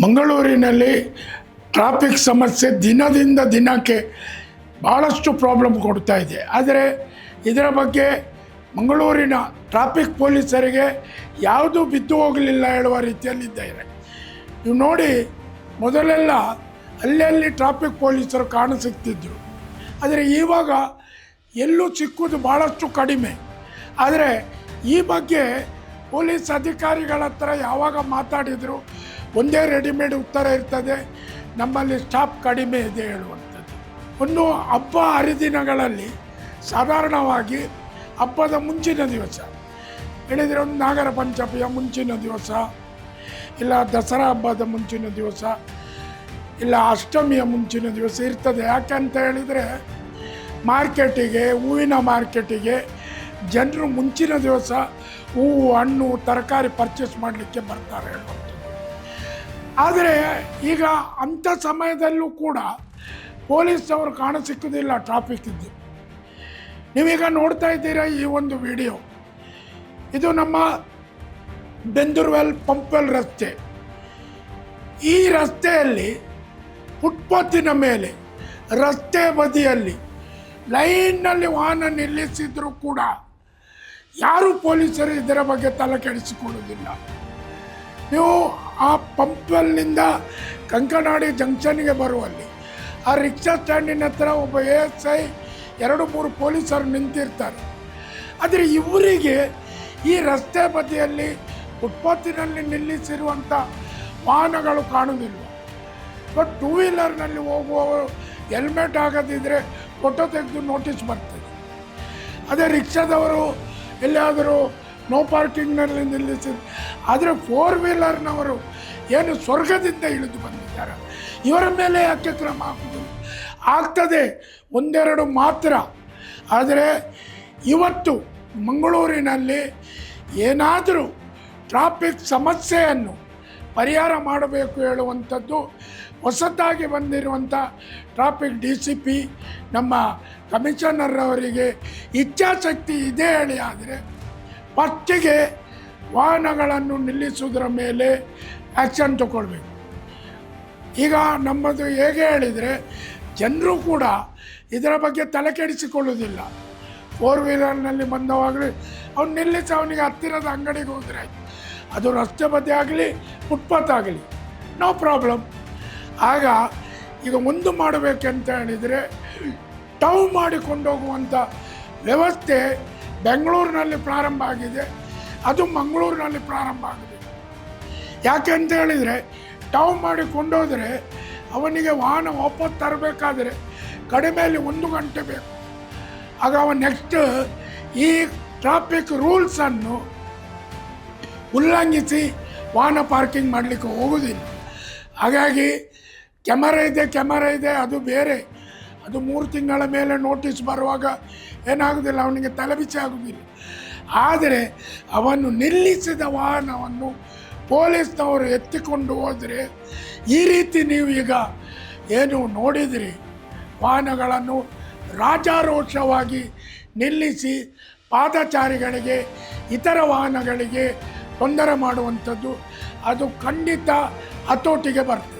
ಮಂಗಳೂರಿನಲ್ಲಿ ಟ್ರಾಫಿಕ್ ಸಮಸ್ಯೆ ದಿನದಿಂದ ದಿನಕ್ಕೆ ಭಾಳಷ್ಟು ಪ್ರಾಬ್ಲಮ್ ಕೊಡ್ತಾ ಇದೆ. ಆದರೆ ಇದರ ಬಗ್ಗೆ ಮಂಗಳೂರಿನ ಟ್ರಾಫಿಕ್ ಪೊಲೀಸರಿಗೆ ಯಾವುದೂ ಬಿದ್ದು ಹೋಗಲಿಲ್ಲ ಹೇಳುವ ರೀತಿಯಲ್ಲಿದ್ದಾರೆ. ನೀವು ನೋಡಿ, ಮೊದಲೆಲ್ಲ ಅಲ್ಲಲ್ಲಿ ಟ್ರಾಫಿಕ್ ಪೊಲೀಸರು ಕಾಣಸಿಗ್ತಿದ್ದರು. ಆದರೆ ಇವಾಗ ಎಲ್ಲೂ ಸಿಕ್ಕುವುದು ಭಾಳಷ್ಟು ಕಡಿಮೆ. ಆದರೆ ಈ ಬಗ್ಗೆ ಪೊಲೀಸ್ ಅಧಿಕಾರಿಗಳ ಹತ್ರ ಯಾವಾಗ ಮಾತಾಡಿದರೂ ಒಂದೇ ರೆಡಿಮೇಡ್ ಉತ್ತರ ಇರ್ತದೆ, ನಮ್ಮಲ್ಲಿ ಸ್ಟಾಫ್ ಕಡಿಮೆ ಇದೆ ಹೇಳುವಂಥದ್ದು. ಒಂದು ಹಬ್ಬ ಹರಿದಿನಗಳಲ್ಲಿ ಸಾಧಾರಣವಾಗಿ ಹಬ್ಬದ ಮುಂಚಿನ ದಿವಸ ಹೇಳಿದರೆ, ಒಂದು ನಾಗರ ಪಂಚಮಿಯ ಮುಂಚಿನ ದಿವಸ, ಇಲ್ಲ ದಸರಾ ಹಬ್ಬದ ಮುಂಚಿನ ದಿವಸ, ಇಲ್ಲ ಅಷ್ಟಮಿಯ ಮುಂಚಿನ ದಿವಸ ಇರ್ತದೆ. ಯಾಕಂತ ಹೇಳಿದರೆ ಮಾರ್ಕೆಟಿಗೆ, ಹೂವಿನ ಮಾರ್ಕೆಟಿಗೆ ಜನರು ಮುಂಚಿನ ದಿವಸ ಹೂವು, ಹಣ್ಣು, ತರಕಾರಿ ಪರ್ಚೇಸ್ ಮಾಡಲಿಕ್ಕೆ ಬರ್ತಾರೆ ಹೇಳುವಂಥದ್ದು. ಆದರೆ ಈಗ ಅಂಥ ಸಮಯದಲ್ಲೂ ಕೂಡ ಪೊಲೀಸವರು ಕಾಣಸಿಕ್ಕುವುದಿಲ್ಲ ಟ್ರಾಫಿಕ್ ಇದ್ದು. ನೀವೀಗ ನೋಡ್ತಾ ಇದ್ದೀರಾ ಈ ಒಂದು ವಿಡಿಯೋ, ಇದು ನಮ್ಮ ಬೆಂದೂರ್ವೆಲ್ ಪಂಪ್ವೆಲ್ ರಸ್ತೆ. ಈ ರಸ್ತೆಯಲ್ಲಿ ಫುಟ್ಪಾತಿನ ಮೇಲೆ, ರಸ್ತೆ ಬದಿಯಲ್ಲಿ ಲೈನ್ನಲ್ಲಿ ವಾಹನ ನಿಲ್ಲಿಸಿದರೂ ಕೂಡ ಯಾರೂ ಪೊಲೀಸರು ಇದರ ಬಗ್ಗೆ ತಲೆ ಕೆಡಿಸಿಕೊಳ್ಳುವುದಿಲ್ಲ. ನೀವು ಆ ಪಂಪ್ವೆಲ್ನಿಂದ ಕಂಕನಾಡಿ ಜಂಕ್ಷನ್ಗೆ ಬರುವಲ್ಲಿ ಆ ರಿಕ್ಷಾ ಸ್ಟ್ಯಾಂಡಿನ ಹತ್ರ ಒಬ್ಬ ASI 2-3 ಪೊಲೀಸರು ನಿಂತಿರ್ತಾರೆ. ಆದರೆ ಇವರಿಗೆ ಈ ರಸ್ತೆ ಬದಿಯಲ್ಲಿ ಫುಟ್ಪಾತಿನಲ್ಲಿ ನಿಲ್ಲಿಸಿರುವಂಥ ವಾಹನಗಳು ಕಾಣುವುದಿಲ್ಲ. ಬಟ್ 2 ವೀಲರ್ನಲ್ಲಿ ಹೋಗುವವರು ಹೆಲ್ಮೆಟ್ ಆಗದಿದ್ದರೆ ಫೋಟೋ ತೆಗೆದು ನೋಟಿಸ್ ಬರ್ತದೆ. ಅದೇ ರಿಕ್ಷಾದವರು ಎಲ್ಲಿಯಾದರೂ ನೋ ಪಾರ್ಕಿಂಗ್ನಲ್ಲಿ ನಿಲ್ಲಿಸಿದ್ರು. ಆದರೆ 4 ವೀಲರ್ನವರು ಏನು ಸ್ವರ್ಗದಿಂದ ಇಳಿದು ಬಂದಿದ್ದಾರೆ, ಇವರ ಮೇಲೆ ಯಾಕೆ ಕ್ರಮ ಹಾಕುವುದಿಲ್ಲ? ಆಗ್ತದೆ ಒಂದೆರಡು ಮಾತ್ರ. ಆದರೆ ಇವತ್ತು ಮಂಗಳೂರಿನಲ್ಲಿ ಏನಾದರೂ ಟ್ರಾಫಿಕ್ ಸಮಸ್ಯೆಯನ್ನು ಪರಿಹಾರ ಮಾಡಬೇಕು ಹೇಳುವಂಥದ್ದು ಹೊಸದಾಗಿ ಬಂದಿರುವಂಥ ಟ್ರಾಫಿಕ್ DCP ನಮ್ಮ ಕಮಿಷನರ್ ಅವರಿಗೆ ಇಚ್ಛಾಶಕ್ತಿ ಇದೆ ಹೇಳಿ. ಆದರೆ ಫಸ್ಟಿಗೆ ವಾಹನಗಳನ್ನು ನಿಲ್ಲಿಸುವುದರ ಮೇಲೆ ಆ್ಯಕ್ಷನ್ ತಗೊಳ್ಬೇಕು. ಈಗ ನಮ್ಮದು ಹೇಗೆ ಹೇಳಿದರೆ, ಜನರು ಕೂಡ ಇದರ ಬಗ್ಗೆ ತಲೆ ಕೆಡಿಸಿಕೊಳ್ಳುವುದಿಲ್ಲ. 4 ವೀಲರ್ನಲ್ಲಿ ಬಂದವಾಗಲೂ ಅವ್ನು ನಿಲ್ಲಿಸಿ ಅವನಿಗೆ ಹತ್ತಿರದ ಅಂಗಡಿಗೆ ಹೋದರೆ ಆಯಿತು. ಅದು ರಸ್ತೆ ಬದಿ ಆಗಲಿ, ಫುಟ್ಪಾತ್ ಆಗಲಿ, ನೋ ಪ್ರಾಬ್ಲಮ್. ಆಗ ಈಗ ಒಂದು ಮಾಡಬೇಕಂತ ಹೇಳಿದರೆ, ಟೌ ಮಾಡಿಕೊಂಡು ಹೋಗುವಂಥ ವ್ಯವಸ್ಥೆ ಬೆಂಗಳೂರಿನಲ್ಲಿ ಪ್ರಾರಂಭ ಆಗಿದೆ, ಅದು ಮಂಗಳೂರಿನಲ್ಲಿ ಪ್ರಾರಂಭ ಆಗಿದೆ. ಯಾಕೆ ಅಂತ ಹೇಳಿದರೆ, ಟೌ ಮಾಡಿಕೊಂಡೋದ್ರೆ ಅವನಿಗೆ ವಾಹನ ವಾಪಸ್ ತರಬೇಕಾದ್ರೆ ಕಡಿಮೆಯಲ್ಲಿ 1 ಗಂಟೆ ಬೇಕು. ಆಗ ಅವನು ನೆಕ್ಸ್ಟ್ ಈ ಟ್ರಾಫಿಕ್ ರೂಲ್ಸನ್ನು ಉಲ್ಲಂಘಿಸಿ ವಾಹನ ಪಾರ್ಕಿಂಗ್ ಮಾಡಲಿಕ್ಕೆ ಹೋಗೋದಿಲ್ಲ. ಹಾಗಾಗಿ ಕ್ಯಾಮರಾ ಇದೆ, ಅದು ಬೇರೆ. ಅದು 3 ತಿಂಗಳ ಮೇಲೆ ನೋಟಿಸ್ ಬರುವಾಗ ಏನಾಗೋದಿಲ್ಲ, ಅವನಿಗೆ ತಲೆಬಿಸಿ ಆಗೋದಿಲ್ಲ. ಆದರೆ ಅವನು ನಿಲ್ಲಿಸಿದ ವಾಹನವನ್ನು ಪೊಲೀಸ್ನವರು ಎತ್ತಿಕೊಂಡು ಹೋದರೆ, ಈ ರೀತಿ ನೀವು ಈಗ ಏನು ನೋಡಿದಿರಿ, ವಾಹನಗಳನ್ನು ರಾಜಾರೋಷವಾಗಿ ನಿಲ್ಲಿಸಿ ಪಾದಚಾರಿಗಳಿಗೆ, ಇತರ ವಾಹನಗಳಿಗೆ ತೊಂದರೆ ಮಾಡುವಂಥದ್ದು, ಅದು ಖಂಡಿತ ಹತೋಟಿಗೆ ಬರ್ತದೆ.